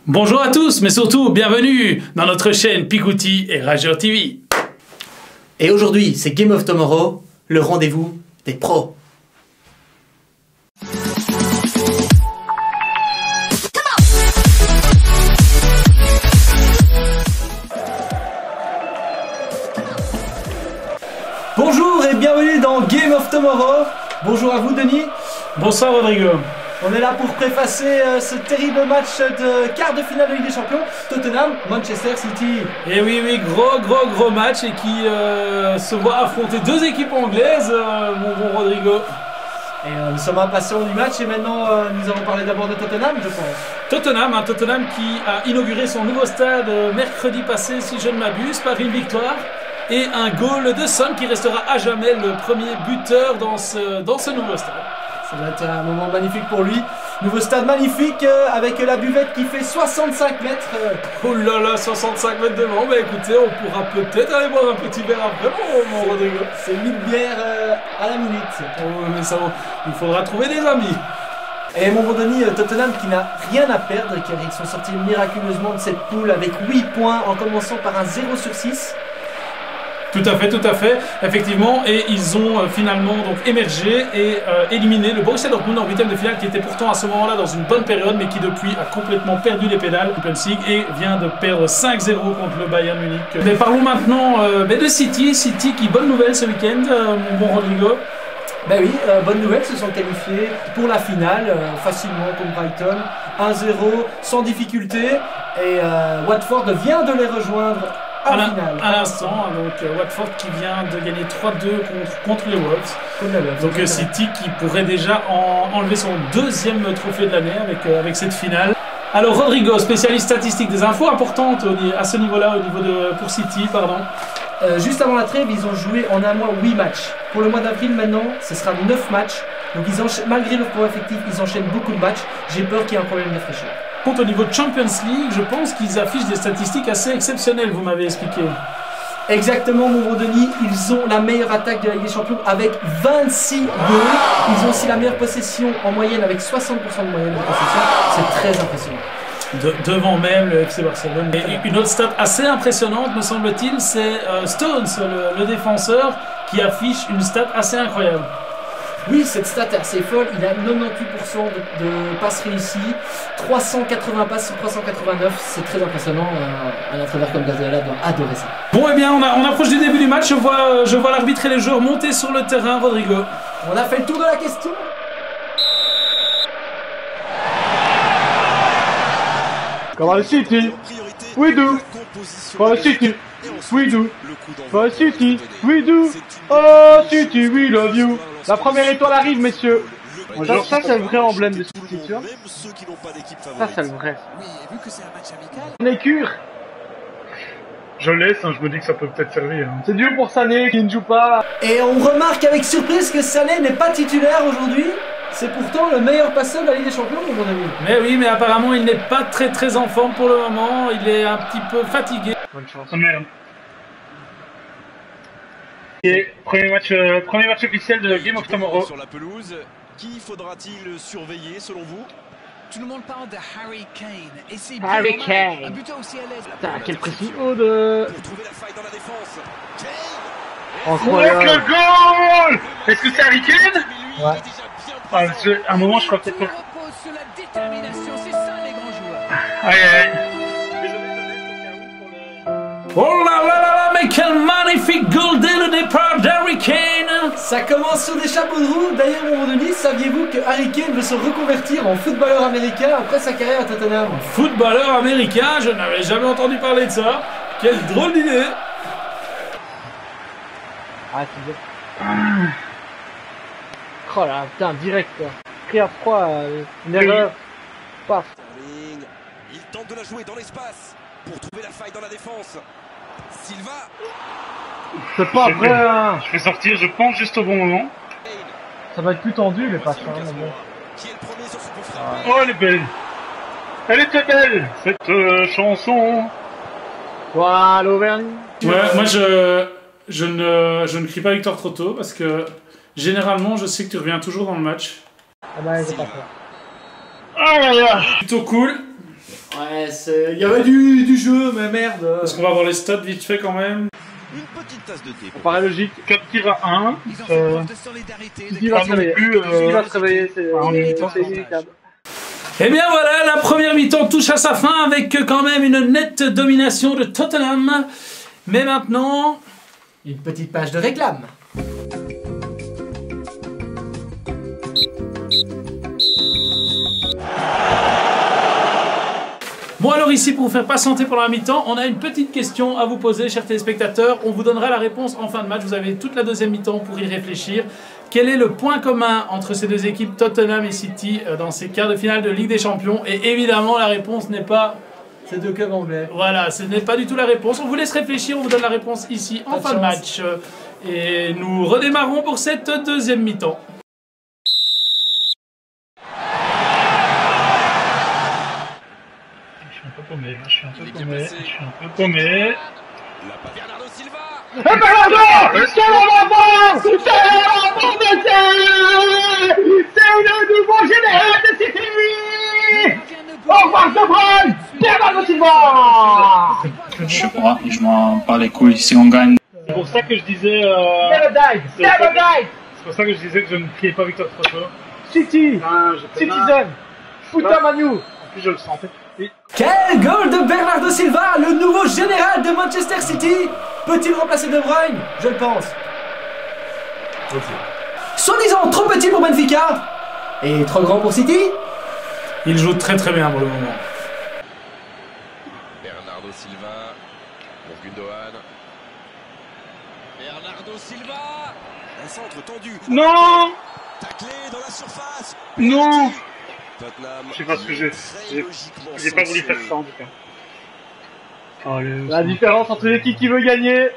Bonjour à tous, mais surtout, bienvenue dans notre chaîne Picouti et Rageur TV. Et aujourd'hui, c'est Game of Tomorrow, le rendez-vous des pros. Bonjour et bienvenue dans Game of Tomorrow. Bonjour à vous Denis. Bonsoir Rodrigo. On est là pour préfacer ce terrible match de quart de finale de Ligue des Champions, Tottenham, Manchester City. Et oui, gros match et qui se voit affronter deux équipes anglaises, mon bon Rodrigo. Et nous sommes impatients du match et maintenant nous allons parler d'abord de Tottenham, je pense. Tottenham qui a inauguré son nouveau stade mercredi passé, si je ne m'abuse, par une victoire et un goal de Son qui restera à jamais le premier buteur dans ce nouveau stade. Ça va être un moment magnifique pour lui. Nouveau stade magnifique avec la buvette qui fait 65 mètres. Oh là là, 65 mètres devant. Bah écoutez, on pourra peut-être aller boire un petit verre après, mon Rodrigo. C'est 1000 bières à la minute. Oh, mais ça, il faudra trouver des amis. Et mon bon Denis, Tottenham qui n'a rien à perdre car ils sont sortis miraculeusement de cette poule avec 8 points en commençant par un 0 sur 6. Tout à fait, effectivement, et ils ont finalement donc émergé et éliminé le Borussia Dortmund en huitième de finale qui était pourtant à ce moment-là dans une bonne période mais qui depuis a complètement perdu les pédales Champions League et vient de perdre 5-0 contre le Bayern Munich. Mais parlons maintenant de City qui, bonne nouvelle ce week-end, mon bon Rodrigo. Ben oui, bonne nouvelle, se sont qualifiés pour la finale facilement contre Brighton, 1-0 sans difficulté et Watford vient de les rejoindre. À l'instant, donc Watford qui vient de gagner 3-2 contre les Wolves. Donc City qui pourrait déjà enlever son deuxième trophée de l'année avec cette finale. Alors Rodrigo, spécialiste statistique, des infos importantes à ce niveau-là, pour City, pardon. Juste avant la trêve, ils ont joué en un mois 8 matchs. Pour le mois d'avril maintenant, ce sera 9 matchs. Donc malgré leur poids effectif, ils enchaînent beaucoup de matchs. J'ai peur qu'il y ait un problème de fraîcheur. Au niveau de Champions League, je pense qu'ils affichent des statistiques assez exceptionnelles, vous m'avez expliqué. Exactement, mon bon Denis, ils ont la meilleure attaque de la Ligue des Champions avec 26 goals. Ils ont aussi la meilleure possession en moyenne avec 60% de moyenne de possession. C'est très impressionnant. Devant même le FC Barcelone. Et une autre stat assez impressionnante, me semble-t-il, c'est Stones, le défenseur, qui affiche une stat assez incroyable. Oui, cette stat est assez folle. Il a 98% de passes réussies, 380 passes sur 389. C'est très impressionnant. Un entraîneur comme Guardiola doit adorer ça. Bon, eh bien, on approche du début du match. Je vois l'arbitre et les joueurs monter sur le terrain, Rodrigo. On a fait le tour de la question. Come on City, we do. Come on City, we do. Come on City, we do. Oh City, we love you. La première étoile arrive, messieurs. Bonjour, ça c'est le vrai emblème de City, tu vois. Ça c'est le vrai. On est cure. Je laisse, je me dis que ça peut peut-être servir. C'est dur pour Sané qui ne joue pas. Et on remarque avec surprise que Sané n'est pas titulaire aujourd'hui. C'est pourtant le meilleur passeur de la Ligue des Champions, mon ami. Mais oui, mais apparemment il n'est pas très en forme pour le moment. Il est un petit peu fatigué. Bonne chance. Oh merde. Et premier match officiel de Game of Tomorrow. Sur la pelouse, qui faudra-t-il surveiller selon vous? Tout le monde parle de Harry Kane. Et c'est Harry Kane. un buteur aussi à l'aise. Putain, quel précis haut de... Pour trouver la faille dans la défense. Oh, Incroyable. quel goal! Est-ce que c'est Harry Kane? Ouais. À un moment, je crois peut-être pas. Repose sur la détermination, c'est ça les grands joueurs. Aïe. Oh là là, mais quel magnifique goal dès le départ d'Harry Kane! Ça commence sur des chapeaux de roue. D'ailleurs, mon bon Denis, saviez-vous que Harry Kane veut se reconvertir en footballeur américain après sa carrière à Tottenham? Footballeur américain, je n'avais jamais entendu parler de ça. Quelle drôle d'idée! Ah, c'est bien. Oh là, putain, direct quoi. Pris à froid, une erreur. Paf. Il tente de la jouer dans l'espace pour trouver la faille dans la défense. Silva. C'est pas vrai, hein. Je fais sortir, je pense juste au bon moment. Ça va être plus tendu les passes, hein, mais bon. Qui est le premier sur ce coup franc? Oh, elle est belle. Elle était belle, cette chanson. Voilà l'Auvergne. Ouais, moi je ne crie pas victoire trop tôt parce que généralement je sais que tu reviens toujours dans le match. Ah bah, j'ai pas peur. Ah là là. Plutôt cool. Ouais, Ouais, il y avait du jeu, mais merde. Est-ce qu'on va voir les stats vite fait quand même? Une petite tasse de thé. Ça paraît logique. 4 tirs à 1. Ils ont fait preuve de solidarité. Il va se réveiller. Il va se réveiller, on est c'est inévitable. Eh bien voilà, la première mi-temps touche à sa fin avec quand même une nette domination de Tottenham. Mais maintenant... Une petite page de réclame. Bon alors ici, pour vous faire patienter pendant la mi-temps, on a une petite question à vous poser, chers téléspectateurs. On vous donnera la réponse en fin de match. Vous avez toute la deuxième mi-temps pour y réfléchir. Quel est le point commun entre ces deux équipes, Tottenham et City, dans ces quarts de finale de Ligue des Champions? Et évidemment, la réponse n'est pas... C'est deux clubs anglais. Voilà, ce n'est pas du tout la réponse. On vous laisse réfléchir, on vous donne la réponse ici en Pas de fin de chance. match. Et nous redémarrons pour cette deuxième mi-temps. Je suis un peu paumé, là. Je suis un peu paumé. La passe Bernardo Silva. Et Bernardo! C'est l'enfant! C'est l'enfant de c'est le nouveau général de City! Au revoir De Bruyne! Bernardo Silva! Je sais pas, je m'en bats les couilles. Si on gagne, C'est pour ça que je disais. Never die! Never die! C'est pour ça que je disais que je ne criais pas Victor Trotto. City! Citizen! Putain Manu! En plus, je le sentais. Quel goal de Bernardo Silva, le nouveau général de Manchester City. Peut-il remplacer De Bruyne? Je le pense. Soi-disant trop petit pour Benfica et trop grand pour City. Il joue très très bien pour le moment. Bernardo Silva. Pour Gundogan. Bernardo Silva. Un centre tendu. Non! Taclé dans la surface. Non! Tottenham. Je sais pas ce que j'ai. J'ai pas voulu faire ça en tout cas. Oh, La différence entre l'équipe qui veut gagner.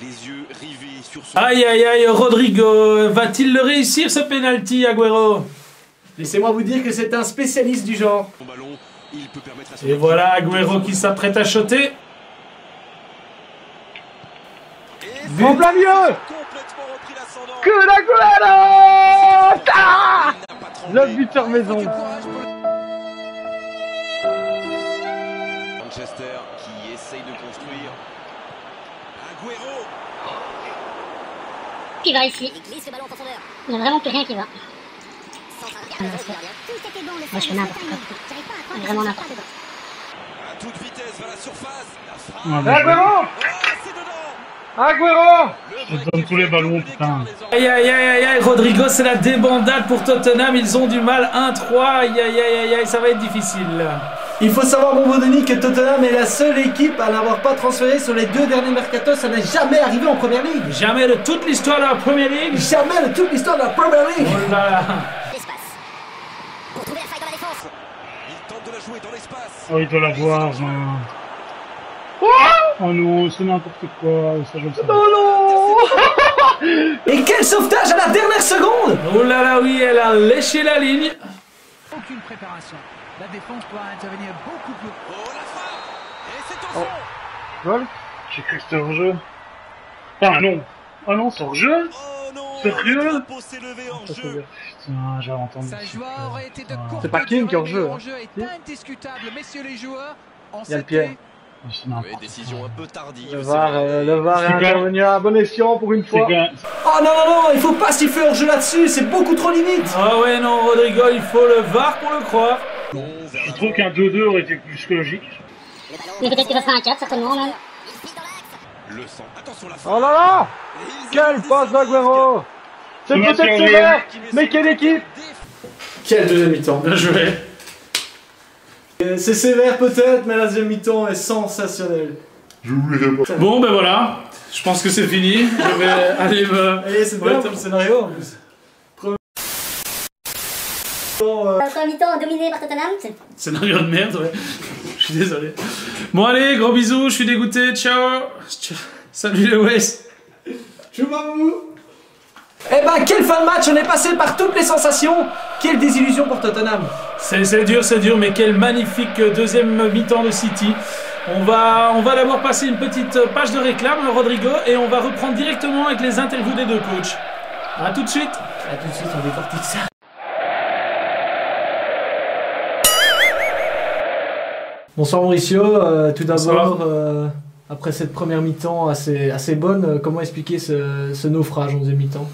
Les yeux rivés sur ce Aïe aïe aïe, Rodrigo, va-t-il le réussir ce penalty, Agüero? Laissez-moi vous dire que c'est un spécialiste du genre. ballon. Il peut permettre à son Et voilà Agüero qui s'apprête à shotter. En plein milieu! complètement repris l'ascendant. Que la Guerrero! Ah! Il n'a pas tremblé. Le buteur maison. Manchester qui essaye de construire. Agüero. Qui va ici. Il n'y a vraiment plus rien qui va. Moi je fais n'importe quoi. Vraiment n'importe quoi. À toute vitesse vers la surface. La frappe. Ah, bah, Agüero! Ah, c'est dedans. Agüero! je te donne tous les ballons, putain. Aïe aïe aïe aïe aïe, Rodrigo, c'est la débandade pour Tottenham. Ils ont du mal. 1-3. Aïe aïe aïe aïe aïe, ça va être difficile. Il faut savoir, mon beau Denis, que Tottenham est la seule équipe à n'avoir pas transféré sur les deux derniers mercatos. Ça n'est jamais arrivé en Première Ligue. Jamais de toute l'histoire de la Premier League. Jamais de toute l'histoire de la Première League. Oh là là. Pour trouver la faille dans la défense. Il tente de la jouer dans l'espace. Oh, il doit l'avoir. Oh non, c'est n'importe quoi. Ça, je le savais. Et quel sauvetage à la dernière seconde. Oh là là, oui, elle a léché la ligne. Aucune préparation. La défense doit intervenir beaucoup plus. Oh la frappe. Et c'est au fond. Gol? J'ai cru que c'était hors-jeu. Ah non. Ah non, c'est hors-jeu. Oh non. Sérieux? Le drapeau s'est levé en jeu. Putain, j'avais entendu. Sa joie aurait été de courte C'est pas King qui est en durée, jeu, mais hein. le jeu est indiscutable, messieurs les joueurs. En Il y a le cette pied. Oh, c'est n'importe Oui, quoi. décision un peu tardive. Le VAR est C'est quand- intervenu à bon escient pour une C'est fois. quand- Oh non, non, non, il faut pas siffler hors jeu là-dessus. C'est beaucoup trop limite. Ah ouais, non, Rodrigo, il faut le VAR pour le croire. Je trouve qu'un 2-2 aurait été plus que logique. Mais peut-être que ça sera un 4, certainement même. Le sang. Attention la Oh frappe. là là! Et ils Quelle égalisent. passe d'Agüero! C'est Thomas peut-être Thierry. sévère, mais quelle équipe! Quelle deuxième mi-temps. Bien joué. C'est sévère peut-être, mais la deuxième mi-temps est sensationnelle. Bon, ben voilà. Je pense que c'est fini. Je vais aller me... Et c'est bien pour le scénario en plus. Première mi-temps dominé par Tottenham. Scénario de merde, ouais. Je suis désolé. Bon, allez, gros bisous. Je suis dégoûté. Ciao. Salut les West. Eh ben, quelle fin de match. On est passé par toutes les sensations. Quelle désillusion pour Tottenham. C'est dur, mais quelle magnifique deuxième mi-temps de City. On va d'abord passer une petite page de réclame, Rodrigo, et on va reprendre directement avec les interviews des deux coachs. A tout de suite. Ah, tout de suite, on décortique ça. Bonsoir Mauricio, tout d'abord, après cette première mi-temps assez bonne, comment expliquer ce naufrage en deuxième mi-temps?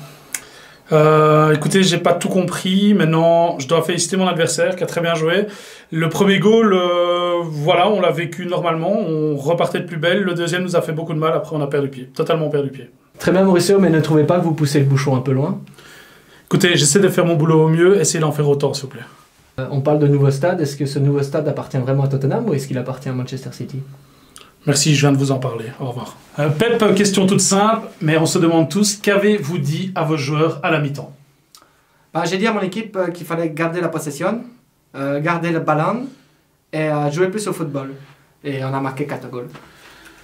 Écoutez, j'ai pas tout compris. Maintenant, je dois féliciter mon adversaire qui a très bien joué. Le premier goal, voilà, on l'a vécu normalement. On repartait de plus belle. Le deuxième nous a fait beaucoup de mal. Après, on a perdu pied. Totalement perdu pied. Très bien Mauricio, mais ne trouvez pas que vous poussez le bouchon un peu loin? Écoutez, j'essaie de faire mon boulot au mieux. Essayez d'en faire autant, s'il vous plaît. On parle de nouveau stade. Est-ce que ce nouveau stade appartient vraiment à Tottenham ou est-ce qu'il appartient à Manchester City? Merci, je viens de vous en parler. Au revoir. Pep, question toute simple, mais on se demande tous, qu'avez-vous dit à vos joueurs à la mi-temps? J'ai dit à mon équipe qu'il fallait garder la possession, garder le ballon et jouer plus au football. Et on a marqué 4 goals.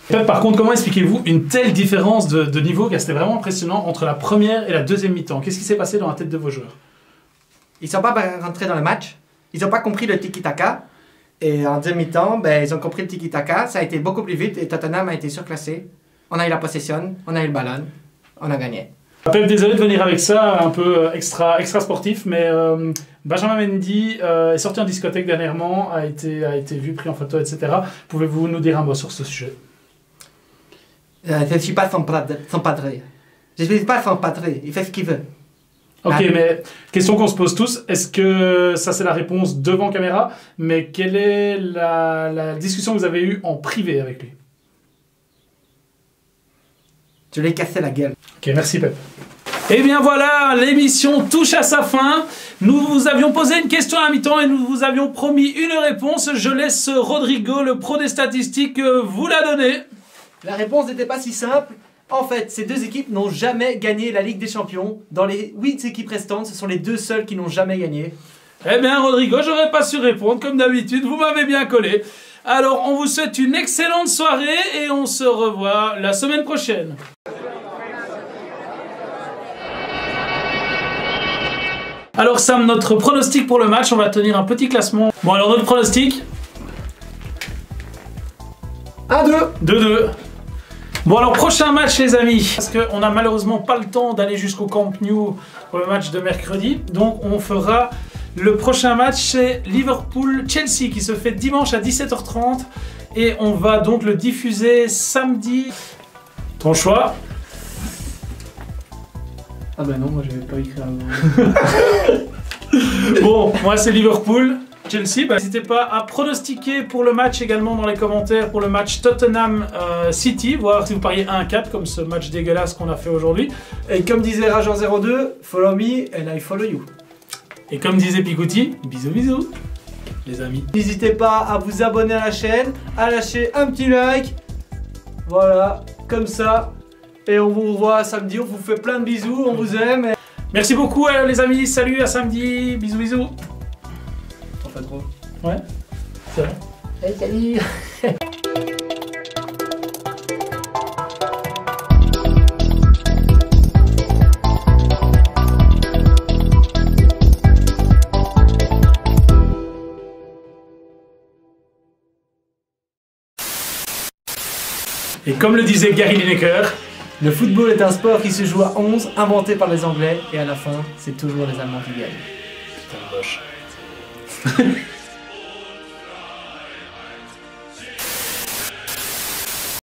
Pep, par contre, comment expliquez-vous une telle différence de niveau, car c'était vraiment impressionnant, entre la première et la deuxième mi-temps? Qu'est-ce qui s'est passé dans la tête de vos joueurs? Ils ne sont pas rentrés dans le match, ils n'ont pas compris le tiki-taka. Et en demi-temps, ils ont compris le tiki-taka, ça a été beaucoup plus vite et Tottenham a été surclassé. On a eu la possession, on a eu le ballon, on a gagné. Pep, désolé de venir avec ça, un peu extra sportif, mais Benjamin Mendy est sorti en discothèque dernièrement, a été vu, pris en photo, etc. Pouvez-vous nous dire un mot sur ce sujet? Je ne suis pas son padre. Je ne suis pas son padre, il fait ce qu'il veut. Ok, mais question qu'on se pose tous, est-ce que ça c'est la réponse devant caméra, mais quelle est la discussion que vous avez eue en privé avec lui? Je lui ai cassé la gueule. Ok, merci Pep. Et bien voilà, l'émission touche à sa fin. Nous vous avions posé une question à la mi-temps et nous vous avions promis une réponse. Je laisse Rodrigo, le pro des statistiques, vous la donner. La réponse n'était pas si simple. En fait, ces deux équipes n'ont jamais gagné la Ligue des Champions. Dans les 8 équipes restantes, ce sont les deux seules qui n'ont jamais gagné. Eh bien, Rodrigo, j'aurais pas su répondre, comme d'habitude, vous m'avez bien collé. Alors, on vous souhaite une excellente soirée et on se revoit la semaine prochaine. Alors, Sam, notre pronostic pour le match, on va tenir un petit classement. Bon, alors, notre pronostic 1-2. 2-2. Bon alors prochain match les amis, parce qu'on n'a malheureusement pas le temps d'aller jusqu'au Camp Nou pour le match de mercredi, donc on fera le prochain match, c'est Liverpool-Chelsea qui se fait dimanche à 17h30 et on va donc le diffuser samedi. Ton choix? Ah bah non, moi j'avais pas écrit avant. Bon, moi c'est Liverpool. Chelsea, n'hésitez pas à pronostiquer pour le match également dans les commentaires pour le match Tottenham City, voir si vous pariez 1-4 comme ce match dégueulasse qu'on a fait aujourd'hui. Et comme disait Rajan02, follow me and I follow you. Et comme disait Picouti, bisous bisous les amis. N'hésitez pas à vous abonner à la chaîne, à lâcher un petit like. Voilà, comme ça. Et on vous revoit samedi, on vous fait plein de bisous, on vous aime. Merci beaucoup les amis, salut, à samedi, bisous bisous. Pas trop. Ouais, c'est vrai. Hey, salut. Et comme le disait Gary Lineker, le football est un sport qui se joue à 11, inventé par les Anglais, et à la fin, c'est toujours les Allemands qui gagnent. putain de moche.